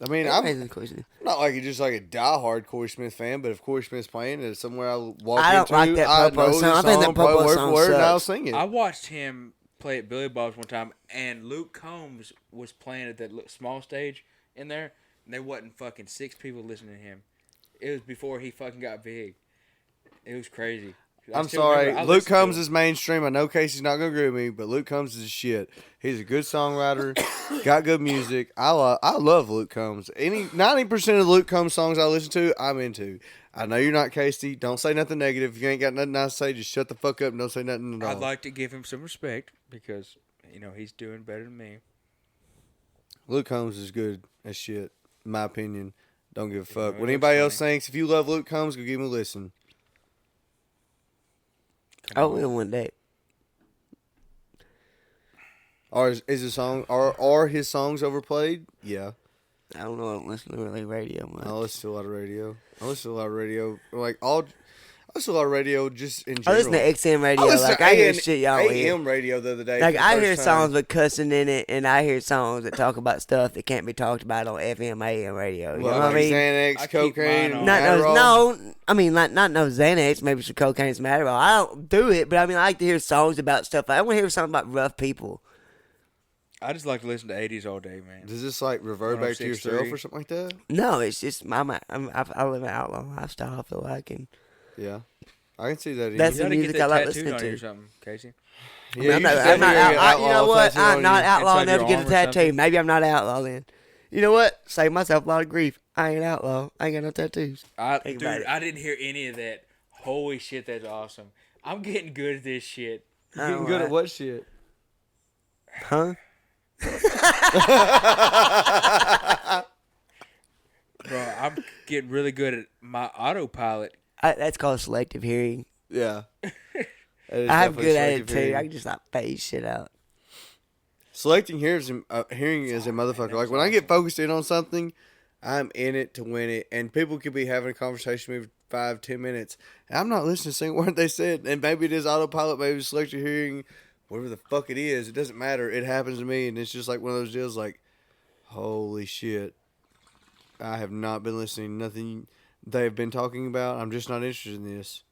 I mean, Amazing I'm question. not like just like a diehard Corey Smith fan, but if Corey Smith's playing and it's somewhere I walk I don't into, like that I Popo know the song. I think that song probably Popo word song for word, and I'll sucks. sing it. I watched him play at Billy Bob's one time, and Luke Combs was playing at that small stage in there, and there wasn't fucking 6 people listening to him. It was before he fucking got big. It was crazy. I'm still sorry. remember- I Luke listened to Combs him. is mainstream. I know Casey's not gonna agree with me, but Luke Combs is shit. He's a good songwriter, got good music. I love Luke Combs. 90% of Luke Combs songs I listen to, I'm into. I know you're not Casey. Don't say nothing negative. If you ain't got nothing nice to say, just shut the fuck up and don't say nothing at all. I'd like to give him some respect because, he's doing better than me. Luke Combs is good as shit, in my opinion. Don't give a fuck. it What looks anybody else funny. thinks, if you love Luke Combs, go give him a listen. I will one day. Or is his song are his songs overplayed? Yeah. I don't know. I don't listen to really radio much. I listen to a lot of radio. I listen to a lot of radio. I listen to a lot of radio just in I general. listen to XM radio. listen Like to I hear AM shit y'all hear. AM radio the other day. Like for the I hear first time. songs with cussing in it, and I hear songs that talk about stuff that can't be talked about on FM, AM radio. You Well, know what I like mean? Xanax, I keep cocaine, mine on. Not Adderall. no, I mean like not no Xanax, maybe some cocaine, some Adderall. I don't do it, but I mean I like to hear songs about stuff. I want to hear something about rough people. I just like to listen to 80s all day, man. Does this like revert back to 106.3? yourself or something like that? No, it's just I live an outlaw lifestyle. I feel like, and Yeah, I can see that. In That's You you. gotta music get I that like tattooed listening on you or to. something, Casey. Yeah, I'm you not, should I'm not definitely out, get you know outlaw what? tattooed on I'm not you. outlaw Inside enough to your get a arm or tattoo. something? Maybe I'm not outlaw then. You know what? Save myself a lot of grief. I ain't outlaw. I ain't got no tattoos. Think Dude, about it. I didn't hear any of that. Holy shit, that's awesome. I'm getting good at this shit. Getting good at what shit? Huh? Bro, I'm getting really good at my autopilot. That's called selective hearing. Yeah. I'm good at it too. I can just like phase shit out. Selecting hearing is a motherfucker. Like when I get focused in on something, I'm in it to win it. And people could be having a conversation maybe 5-10 minutes. And I'm not listening to a single word they said. And maybe it is autopilot, maybe it's selective hearing, whatever the fuck it is. It doesn't matter. It happens to me, and it's just like one of those deals. Like, holy shit, I have not been listening to nothing they've been talking about. I'm just not interested in this.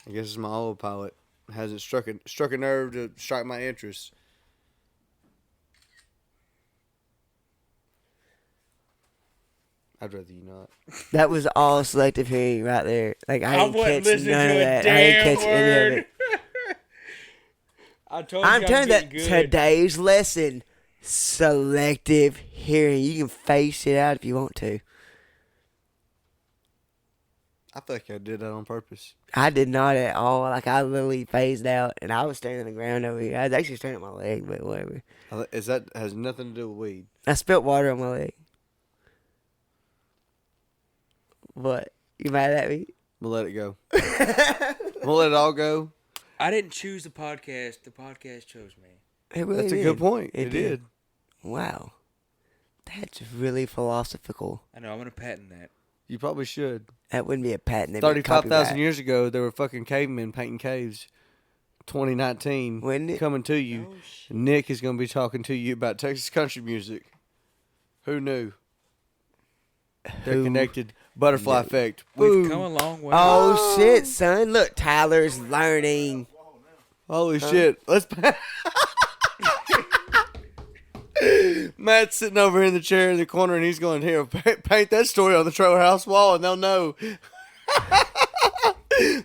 I guess it's my autopilot. It hasn't struck a nerve to strike my interest. I'd rather you not. That was all selective hearing right there. Like I ain't wasn't catch listening none to of a that. I ain't damn catch any of word. it. I told you I'm telling you that getting good. today's lesson, selective hearing. You can face it out if you want to. I feel like I did that on purpose. I did not at all. Like I literally phased out, and I was staring at the ground over here. I was actually staring at my leg, but whatever. Is that has nothing to do with weed? I spilt water on my leg. What? You mad at me? I'm gonna let it go. I'm gonna let it all go. I didn't choose the podcast. The podcast chose me. It really That's a did. good point. It It did. Wow. That's really philosophical. I know. I'm gonna patent that. You probably should. That wouldn't be a patent. That'd be 35,000 copyright. years ago, there were fucking cavemen painting caves. 2019, Wouldn't it? coming to you. Nick is going to be talking to you about Texas country music. Who knew? They're Who connected. Butterfly effect. We've Woo. come a long way. Oh shit, son! Look, Tyler's learning. Holy shit. Let's. Matt's sitting over in the chair in the corner, and he's going, here, paint that story on the trailer house wall, and they'll know.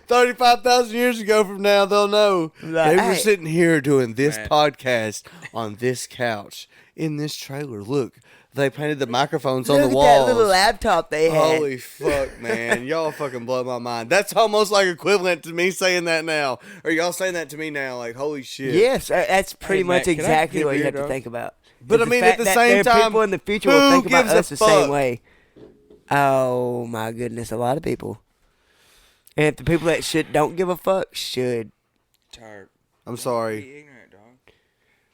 35,000 years ago from now, they'll know. Like, They were hey. sitting here doing this Matt. podcast on this couch in this trailer. Look, they painted the microphones on Look the at that walls. little laptop they had. Holy fuck, man. Y'all fucking blow my mind. That's almost like equivalent to me saying that now. Or y'all saying that to me now. Like, holy shit. Yes, that's pretty Hey, Matt, much can I exactly get a what you beer, have to dog? think about. But Is I mean, fact at the that same there are time, people in the future who will think about gives a us the same fuck? way. Oh my goodness, a lot of people. And if the people that don't give a fuck should. Tired. I'm Be sorry. ignorant, dog.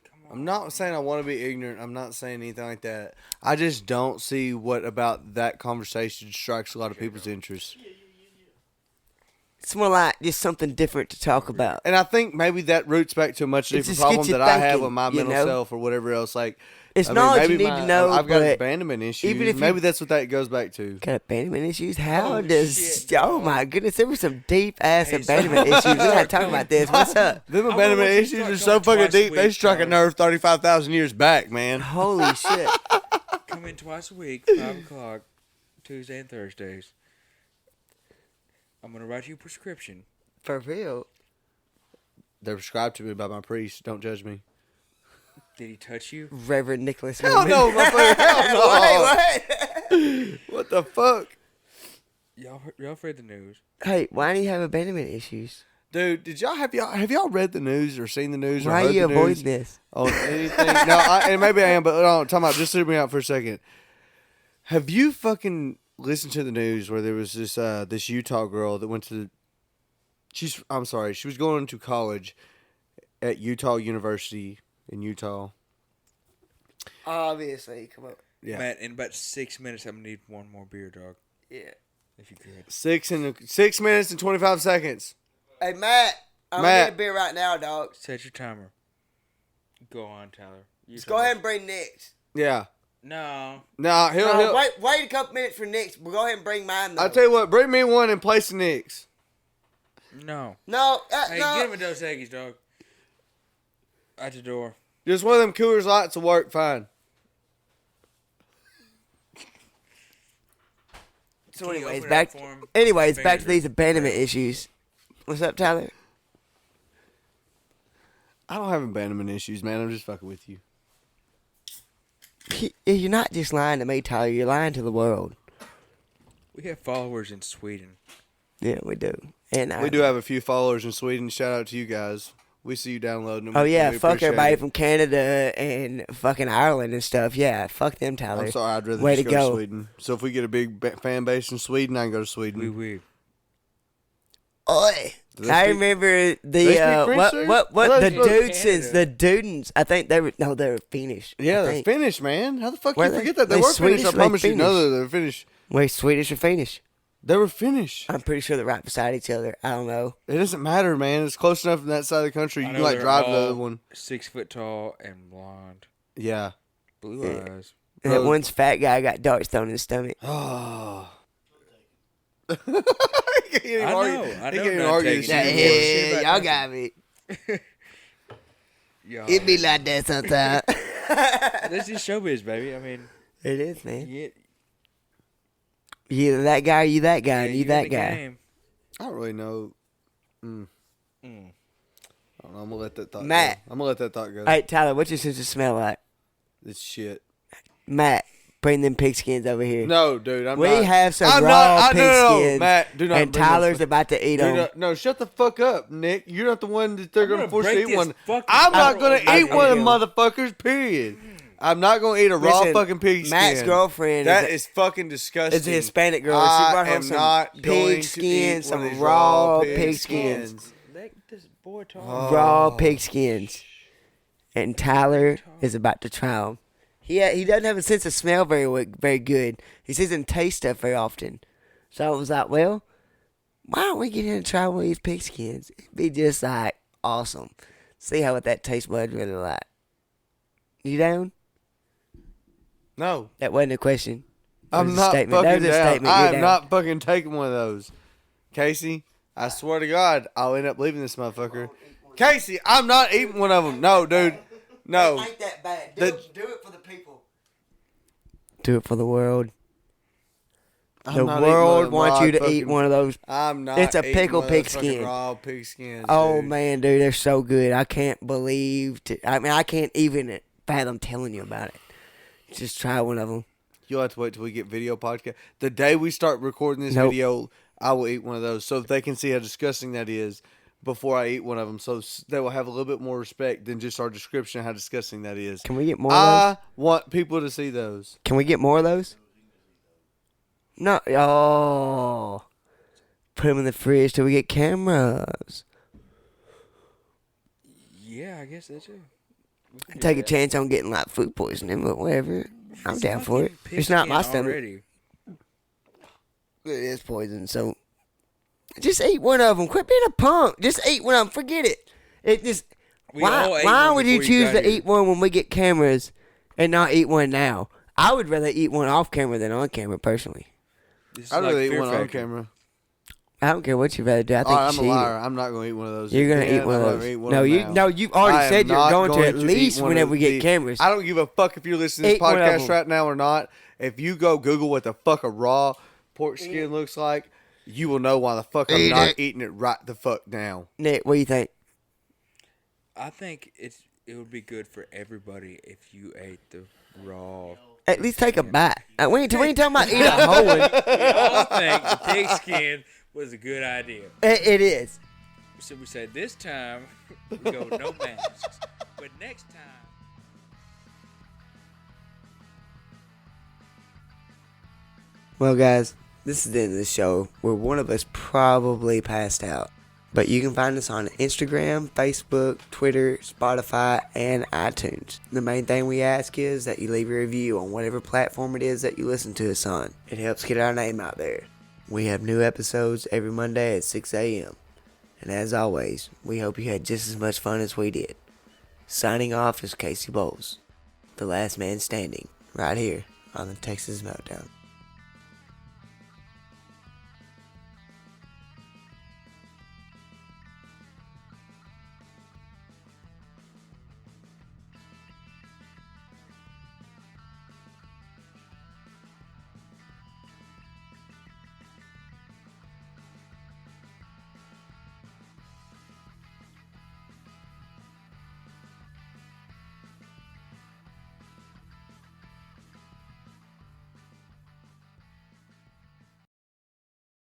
Come on. I'm not saying I want to be ignorant. I'm not saying anything like that. I just don't see what about that conversation strikes a lot of people's interest. It's more like just something different to talk about. And I think maybe that roots back to a much It different just problem gets you that I have thinking, with my you mental know? self or whatever else. Like, It's I mean, knowledge maybe you need my- to know. I've got but abandonment issues. even if you- Maybe that's what that goes back to. got abandonment issues. How Oh, does? shit, oh dog. my goodness, there were some deep ass Hey, abandonment so- issues. We're not talking about this. What's up? Them wanna abandonment watch you issues start are so coming fucking twice a deep. They week, struck a dog. nerve 35,000 years back, man. Holy shit! Come in twice a week, 5 o'clock, Tuesday and Thursdays. I'm going to write you a prescription. For real. They're prescribed to me by my priest. Don't judge me. Did he touch you? Reverend Nicholas. Hell no, motherfucker. Hell no. Wait, what? What the fuck? Y'all read the news. Hey, why do you have abandonment issues? Dude, have y'all read the news or seen the news or Why are heard you the avoiding news this? on anything? No, and maybe I am, but no, talking about just hear me out for a second. Have you fucking listened to the news where there was this Utah girl that went to she was going to college at Utah University in Utah. Obviously, come on. Yeah. Matt, in about 6 minutes, I'm going to need one more beer, dog. Yeah. If you could. 6 minutes and 25 seconds. Hey, Matt. I'm Matt. gonna get a beer right now, dog. Set your timer. Go on, Tyler. Just go ahead and bring Nick's. Yeah. No. No, he'll Wait a couple minutes for Nick's. We'll go ahead and bring mine, though. I'll tell you what, bring me one in place of Nick's. No. No, Hey, no. get him a Dos Equis, dog. At the door. Just one of them Coors Lights will work fine. So Can you anyways, open it up for him? back to Fingers these abandonment issues. What's up, Tyler? I don't have abandonment issues, man. I'm just fucking with you. You're not just lying to me, Tyler. You're lying to the world. We have followers in Sweden. Yeah, we do. And We do have a few followers in Sweden. Shout out to you guys. We see you downloading them. Oh yeah, We fuck appreciate everybody it. from Canada and fucking Ireland and stuff. Yeah, fuck them, Tyler. I'm sorry, I'd rather Way just to go to go. Sweden. So if we get a big fan base in Sweden, I can go to Sweden. We. Oi. Do they I speak- remember they the speak French there? what Well, the they speak Dudesons, the Dudens. I think they were Finnish. Yeah, I they're think. Finnish, man. How the fuck Were you they? forget that? They They were Finnish. Swedish I or they promise you. No, Finnish? they're Finnish. Wait, Swedish or Finnish? They were Finnish. I'm pretty sure they're right beside each other. I don't know. It doesn't matter, man. It's close enough from that side of the country. You I can know like they're drive to the all other one. 6 foot tall and blonde. Yeah. Blue Yeah. eyes. And that Bro. one's fat guy got darts thrown in his stomach. Oh. I know. I know. not argue taking shit it. anymore. Shit about y'all nothing. got me. Y'all. It be like that sometimes. This is showbiz, baby. I mean, It is, man. you You either that guy or you that guy, and you in that the guy. game. I don't really know. Mm. I don't know. I'm gonna let that thought Matt. go. I'm gonna let that thought go. Hey, Tyler, what's your sense of smell like? It's shit. Matt, bring them pigskins over here. No, dude. I'm we not. have some I'm raw not. No, pigskins. Matt, do not. and bring those Tyler's fuck- about to eat do them. not- No, shut the fuck up, Nick. You're not the one that they're I'm gonna gonna force you break to eat this one. fucking I'm not throat. gonna eat I one of them will. motherfuckers. Period. I'm not gonna eat a raw Listen, fucking pig skin. Matt's girlfriend That is is fucking disgusting. It's a Hispanic girl. She I brought home am some not going pig to skin, eat one of some these raw pig pig skins. Let this boy talk. Raw pig skins. And Tyler is about to try them. He doesn't have a sense of smell very good. He doesn't taste stuff very often. So I was like, well, why don't we get in and try one of these pigskins? It'd be just like awesome. See how what that taste bud really like. You down? No. That wasn't a question. That I'm was a not statement. That fucking was a down. statement. I You're am down. not fucking taking one of those. Casey, I swear to God, I'll end up leaving this motherfucker. Casey, I'm not eating one of them. No, dude. No. It ain't that bad. The- Do it for the people. Do it for the world. I'm The not eating one of world them wants raw you to fucking- eat one of those. I'm not. It's a eating pickled one of those pig fucking skin. Raw pig skins. Oh dude. man, dude, they're so good. I can't believe. I can't even fathom telling you about it. Just try one of them. You'll have to wait till we get video podcast. The day we start recording this Nope. video, I will eat one of those so they can see how disgusting that is before I eat one of them. So they will have a little bit more respect than just our description of how disgusting that is. Can we get more of I those? want people to see those. Can we get more of those? No. Oh. Put them in the fridge till we get cameras. Yeah, I guess that's it. We can do Take a that. chance on getting like food poisoning, but whatever. I'm down for it. Fucking It's not my pigskin stomach. already. It is poison, so just eat one of them. Quit being a punk. Just eat one of them. Forget it. It just We all ate why one would you before you choose got to here. eat one when we get cameras and not eat one now? I would rather eat one off camera than on camera, personally. This is I'd like rather eat Fear one on Factor. camera. I don't care what you'd rather do. I think Alright, you I'm should a eat liar. it. I'm not going to eat one of those. You're gonna again. eat one I'm of not those. gonna eat one No, of them you now. no, you've I already am said you're not going to at eat least one whenever of we get these. cameras. I don't give a fuck if you're listening to Eat this one of podcast them. right now or not. If you go Google what the fuck a raw pork skin looks like, you will know why the fuck I'm Eat not it. eating it right the fuck now. Nick, what do you think? I think it would be good for everybody if you ate the raw. At least take a bite. We ain't talking about eating a whole one. We all think the pig skin was a good idea. It is. So we said this time we go no masks, but next time. Well, guys, this is the end of the show where one of us probably passed out. But you can find us on Instagram, Facebook, Twitter, Spotify, and iTunes. The main thing we ask is that you leave a review on whatever platform it is that you listen to us on. It helps get our name out there. We have new episodes every Monday at 6 a.m. And as always, we hope you had just as much fun as we did. Signing off is Casey Bowles, the last man standing, right here on the Texas Meltdown.